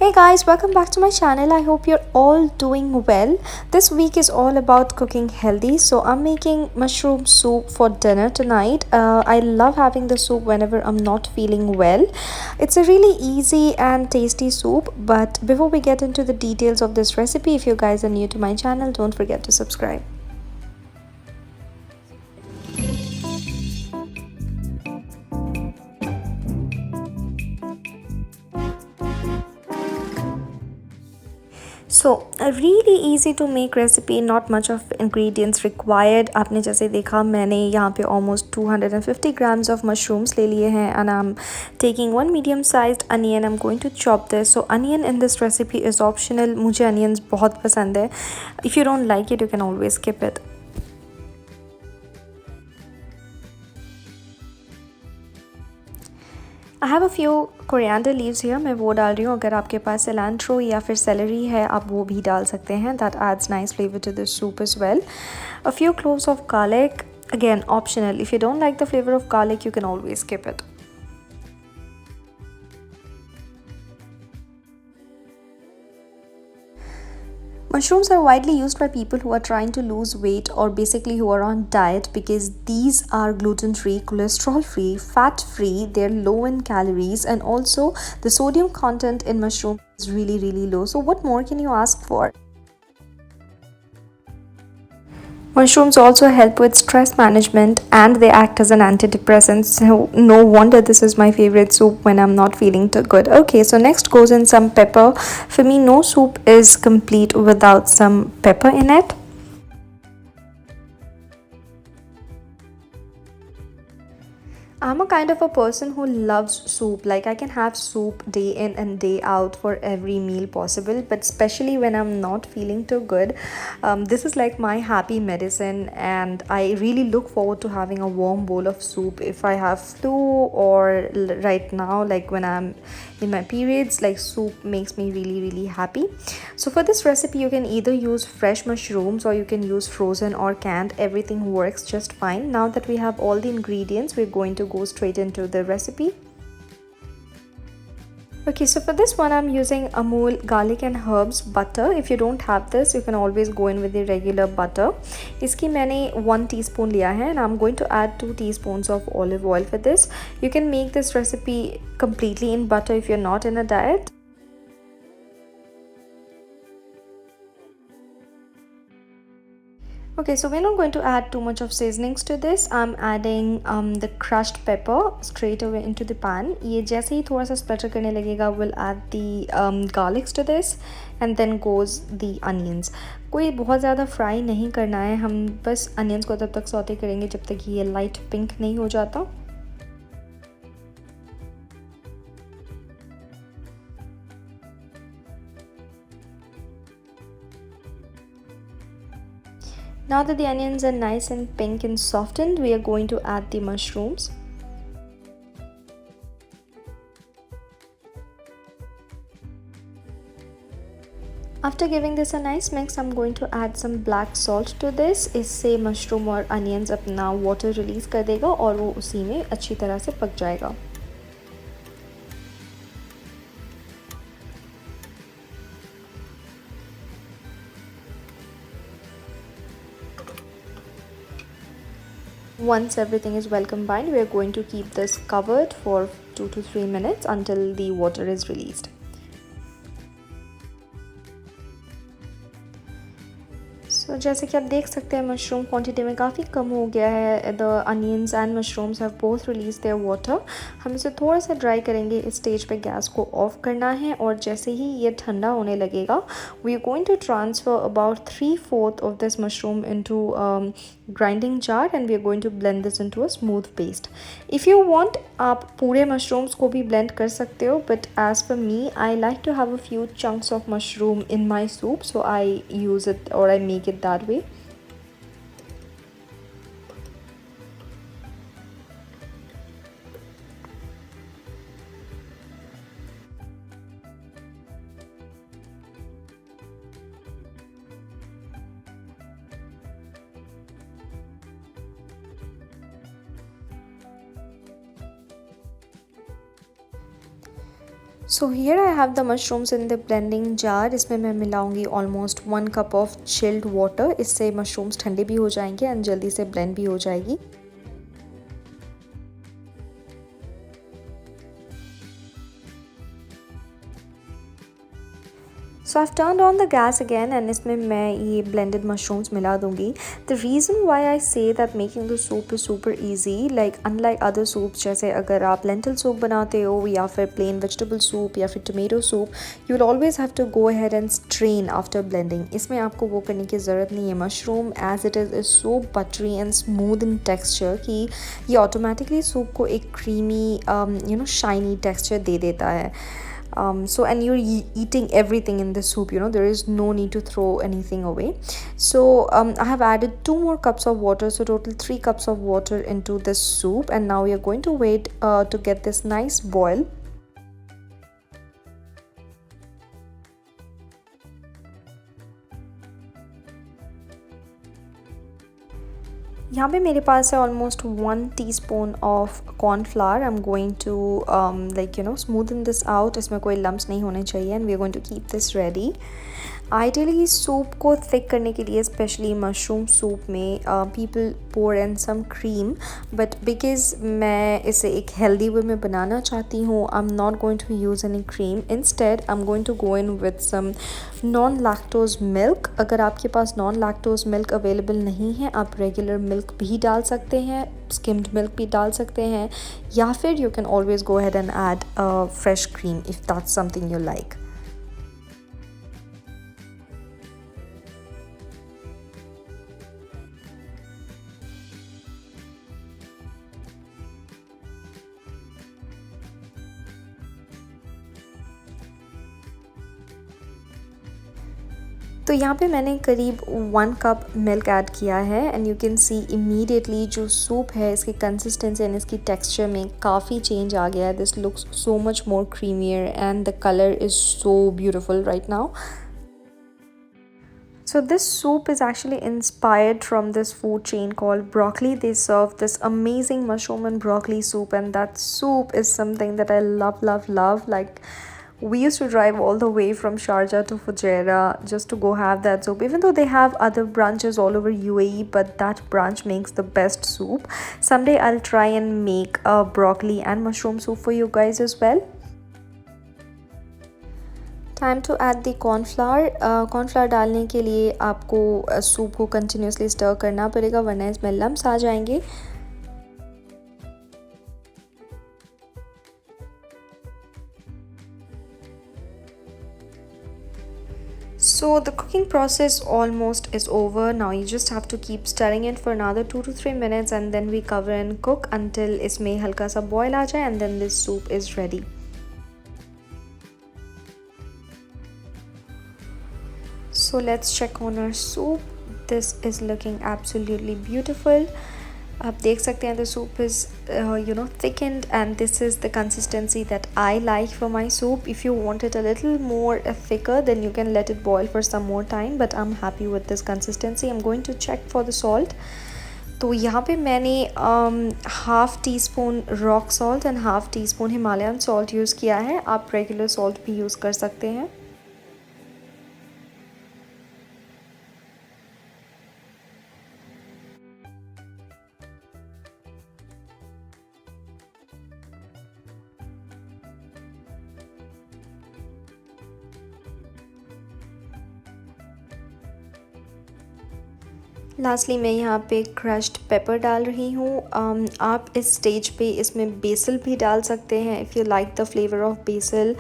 Hey guys, welcome back to my channel. I hope you're all doing well. This week is all about cooking healthy. So I'm making mushroom soup for dinner tonight. I love having the soup whenever I'm not feeling well. It's a really easy and tasty soup. But before we get into the details of this recipe, if you guys are new to my channel, don't forget to subscribe. So really easy to make recipe, not much of ingredients required. आपने जैसे देखा मैंने यहाँ पे almost 250 grams of mushrooms ले लिए हैं and I am taking one medium sized onion. I am going to chop this. So onion in this recipe is optional. मुझे अनियंस बहुत पसंद है. If you don't like it you can always skip it. I have a few coriander leaves here. मैं वो डाल रही हूँ. अगर आपके पास सिलेंट्रो या फिर सेलरी है आप वो भी डाल सकते हैं. That adds nice flavour to this soup as well. A few cloves of garlic, again optional. If you don't like the flavour of garlic you can always skip it. Mushrooms are widely used by people who are trying to lose weight or basically who are on diet because these are gluten-free, cholesterol-free, fat-free, they're low in calories, and also the sodium content in mushroom is really low. So what more can you ask for? Mushrooms also help with stress management and they act as an antidepressant. So no wonder this is my favorite soup when I'm not feeling too good. Okay, so next goes in some pepper. For me, no soup is complete without some pepper in it. I'm a kind of a person who loves soup. Like I can have soup day in and day out for every meal possible, but especially when I'm not feeling too good. This is like my happy medicine, and I really look forward to having a warm bowl of soup if I have flu or right now, like when I'm in my periods, like soup makes me really happy. So for this recipe you can either use fresh mushrooms or you can use frozen or canned. Everything works just fine. Now that we have all the ingredients, we're going to go straight into the recipe. Okay, so for this one I'm using Amul garlic and herbs butter. If you don't have this you can always go in with the regular butter. इसकी मैंने 1 teaspoon लिया है and I'm going to add 2 teaspoons of olive oil for this. You can make this recipe completely in butter if you're not in a diet. Okay, so we're not going to add too much of seasonings to this. I'm adding the crushed pepper straight away into the pan. ये जैसे ही थोड़ा सा splatter करने लगेगा we'll add the garlics to this and then goes the onions. कोई बहुत ज़्यादा fry नहीं करना है. हम बस onions को तब तक सौते करेंगे जब तक ये लाइट पिंक नहीं हो जाता. Now that the onions are nice and pink and softened, we are going to add the mushrooms. After giving this a nice mix, I'm going to add some black salt to this. इससे mushroom और onions अपना water release कर देगा और वो उसी में अच्छी तरह से पक जाएगा. Once everything is well combined, we are going to keep this covered for 2 to 3 minutes until the water is released. So जैसे कि आप देख सकते हैं मशरूम क्वांटिटी में काफ़ी कम हो गया है. The onions and mushrooms have both release there water. हम इसे थोड़ा सा ड्राई करेंगे. इस स्टेज पे गैस को ऑफ करना है और जैसे ही ये ठंडा होने लगेगा we are going to transfer about 3/4 of this mushroom into grinding jar and we are going to blend this into a smooth paste. If you want आप पूरे मशरूम्स को भी ब्लेंड कर सकते हो, but as for me I like to have a few chunks of mushroom in my soup, so I use it और I make it that way. So here I have the mushrooms in the blending jar. इसमें मैं मिलाऊंगी almost 1 cup of chilled water. इससे mushrooms ठंडे भी हो जाएंगे and जल्दी से ब्लेंड भी हो जाएगी। So I turn on the gas again and इसमें मैं ये ब्लेंडेड मशरूम्स मिला दूंगी। The reason why I say that making the soup is super easy, like unlike other soups, जैसे अगर आप लेंटल सूप बनाते हो या फिर प्लेन वेजिटेबल सूप या फिर tomato soup, you will always have to go ahead and strain after blending. इसमें आपको वो करने की ज़रूरत नहीं है। Mushroom as it is so buttery and smooth in texture कि ये ऑटोमेटिकली सूप को एक क्रीमी शाइनी टेक्सचर दे देता है। So and you're eating everything in the soup, there is no need to throw anything away. So I have added 2 more cups of water, so total 3 cups of water into this soup, and now we are going to wait to get this nice boil. यहाँ पे मेरे पास है almost 1 teaspoon of cornflour. I am going to smoothen this out. इसमें कोई lumps नहीं होने चाहिए and we are going to keep this ready. Ideally soup को थिक करने के लिए, स्पेशली मशरूम सूप में, people pour in some cream, but because मैं इसे एक हेल्दी वे में बनाना चाहती हूँ, I am not going to use any cream. Instead I am going to go in with some non lactose milk. अगर आपके पास नॉन लैक्टोज मिल्क अवेलेबल नहीं है, आप रेगुलर मिल्क भी डाल सकते हैं, skimmed मिल्क भी डाल सकते हैं, या फिर you can always go ahead and add fresh cream if that's something you like. तो यहाँ पे मैंने करीब 1 कप मिल्क ऐड किया है and you can see immediately जो सूप है, इसकी कंसिस्टेंसी एंड इसकी टेक्सचर में काफ़ी चेंज आ गया है। This looks so much more क्रीमियर and the colour is so beautiful right now. So this soup is actually inspired from this food chain called Broccoli. They serve this amazing mushroom and broccoli soup, and that soup is something that I love. Like, we used to drive all the way from Sharjah to Fujairah just to go have that soup, even though they have other branches all over UAE, but that branch makes the best soup. Someday I'll try and make a broccoli and mushroom soup for you guys as well. Time to add the cornflour. Cornflour डालने के लिए आपको soup को continuously stir करना पड़ेगा, वरना इसमें lumps आ जाएंगे. So the cooking process almost is over. Now you just have to keep stirring it for another 2 to 3 minutes and then we cover and cook until इसमें हल्का सा boil आ जाए, and then this soup is ready. So let's check on our soup. This is looking absolutely beautiful. आप देख सकते हैं the soup is thickened, and this is the consistency that I like for my soup. If you want it a little more thicker, then you can let it boil for some more time, but I'm happy with this consistency. I'm going to check for the salt. तो यहाँ पे मैंने half tea spoon rock salt and half tea spoon Himalayan salt use किया है. आप regular salt भी use कर सकते हैं. लास्टली मैं यहाँ पे क्रश्ड पेपर डाल रही हूँ. आप इस स्टेज पे इसमें बेसिल भी डाल सकते हैं if you like the flavour of basil,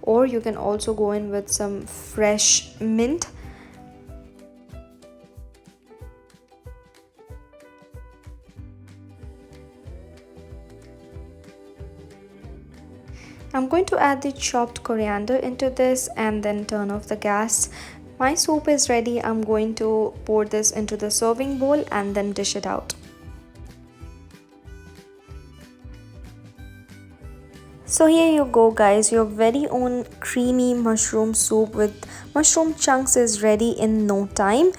और you can also go in with some fresh mint. I'm going to add the chopped coriander into this and then turn off the gas. My soup is ready. I'm going to pour this into the serving bowl and then dish it out. So here you go guys, your very own creamy mushroom soup with mushroom chunks is ready in no time.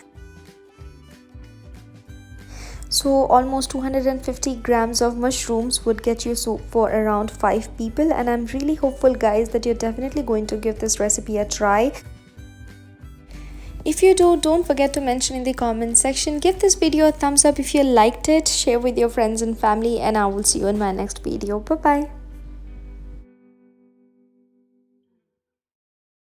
So almost 250 grams of mushrooms would get you soup for around 5 people, and I'm really hopeful guys that you're definitely going to give this recipe a try. If you do, don't forget to mention in the comment section. Give this video a thumbs up if you liked it, share with your friends and family, and I will see you in my next video. Bye bye.